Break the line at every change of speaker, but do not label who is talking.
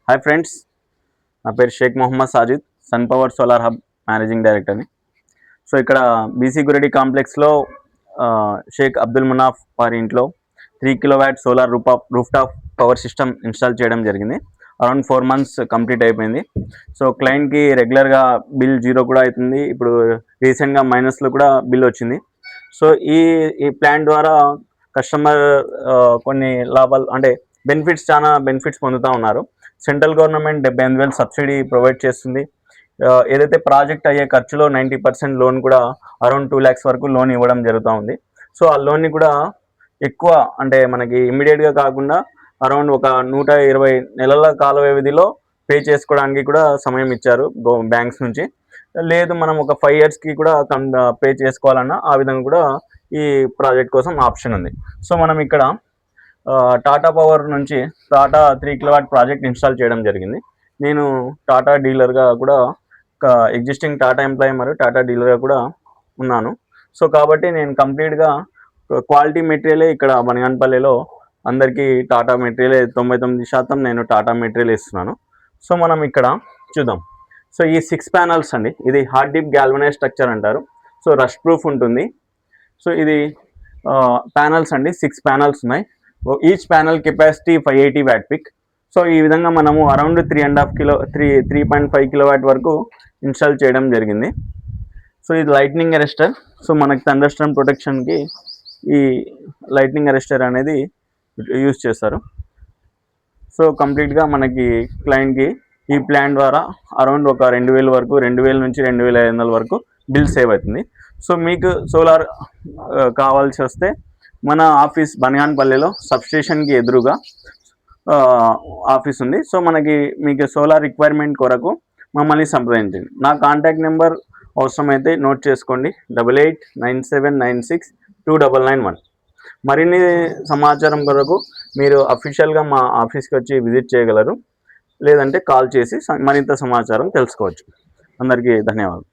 Hi friends, నా పేరు Sheikh Mohammed Sajid, Sun Power Solar Hub managing డైరెక్టర్ని. సో ఇక్కడ బీసీ గురెడ్డి కాంప్లెక్స్లో షేక్ అబ్దుల్ మునాఫ్ వారి ఇంట్లో 3 kilowatt solar roof top power system install చేయడం జరిగింది. అరౌండ్ 4 months కంప్లీట్ అయిపోయింది. సో క్లయింట్కి రెగ్యులర్గా బిల్ 0 కూడా అవుతుంది. ఇప్పుడు రీసెంట్గా మైనస్లో కూడా బిల్ వచ్చింది. సో ఈ ప్లాన్ ద్వారా కస్టమర్ కొన్ని లాభాలు అంటే చాలా బెనిఫిట్స్ పొందుతూ ఉన్నారు. సెంట్రల్ గవర్నమెంట్ 78,000 సబ్సిడీ ప్రొవైడ్ చేస్తుంది. ఏదైతే ప్రాజెక్ట్ అయ్యే ఖర్చులో 90% లోన్ కూడా అరౌండ్ 2 lakhs వరకు లోన్ ఇవ్వడం జరుగుతూ ఉంది. సో ఆ లోన్ని కూడా ఎక్కువ అంటే మనకి ఇమ్మీడియట్గా కాకుండా అరౌండ్ ఒక 120 నెలల కాల వ్యవధిలో పే చేసుకోవడానికి కూడా సమయం ఇచ్చారు బ్యాంక్స్ నుంచి. లేదు మనం ఒక 5 yearsకి కూడా పే చేసుకోవాలన్నా ఆ విధంగా కూడా ఈ ప్రాజెక్ట్ కోసం ఆప్షన్ ఉంది. సో మనం ఇక్కడ టాటా పవర్ నుంచి టాటా 3 kilowatt ప్రాజెక్ట్ ఇన్స్టాల్ చేయడం జరిగింది. నేను టాటా డీలర్గా కూడా ఎగ్జిస్టింగ్ టాటా ఎంప్లాయీ మరియు టాటా డీలర్గా కూడా ఉన్నాను. సో కాబట్టి నేను కంప్లీట్గా క్వాలిటీ మెటీరియలే ఇక్కడ బనగానపల్లిలో అందరికీ టాటా మెటీరియలే 99% నేను టాటా మెటీరియల్ ఇస్తున్నాను. సో మనం ఇక్కడ చూద్దాం. సో ఈ 6 panels అండి, ఇది హార్డ్ డిప్ గ్యాల్వనైజ్ స్ట్రక్చర్ అంటారు. సో రష్ ప్రూఫ్ ఉంటుంది. సో ఇది ప్యానల్స్ అండి, 6 panels ఉన్నాయి. Each panel capacity 580 watt peak. So ఈ విధంగా మనము అరౌండ్ 3.5 kilowatt వరకు ఇన్స్టాల్ చేయడం జరిగింది. సో ఇది లైట్నింగ్ అరెస్టర్. సో మనకి థండర్ స్టార్మ్ ప్రొటెక్షన్కి ఈ లైట్నింగ్ అరెస్టర్ అనేది యూజ్ చేస్తారు. సో కంప్లీట్గా మనకి క్లయింట్కి ఈ ప్లాన్ ద్వారా అరౌండ్ ఒక 2,000 వరకు 2,000 నుంచి 2,500 వరకు బిల్ సేవ్ అవుతుంది. సో మీకు సోలార్ కావాల్సి వస్తే మన ఆఫీస్ బనగానపల్లిలో సబ్స్టేషన్కి ఎదురుగా ఆఫీస్ ఉంది. సో మీకు సోలార్ రిక్వైర్మెంట్ కొరకు మమ్మల్ని సంప్రదించండి. నా కాంటాక్ట్ నెంబర్ అవసరమైతే నోట్ చేసుకోండి, 8897962991. మరిన్ని సమాచారం కొరకు మీరు అఫీషియల్గా మా ఆఫీస్కి వచ్చి విజిట్ చేయగలరు, లేదంటే కాల్ చేసి మరింత సమాచారం తెలుసుకోవచ్చు. అందరికీ ధన్యవాదాలు.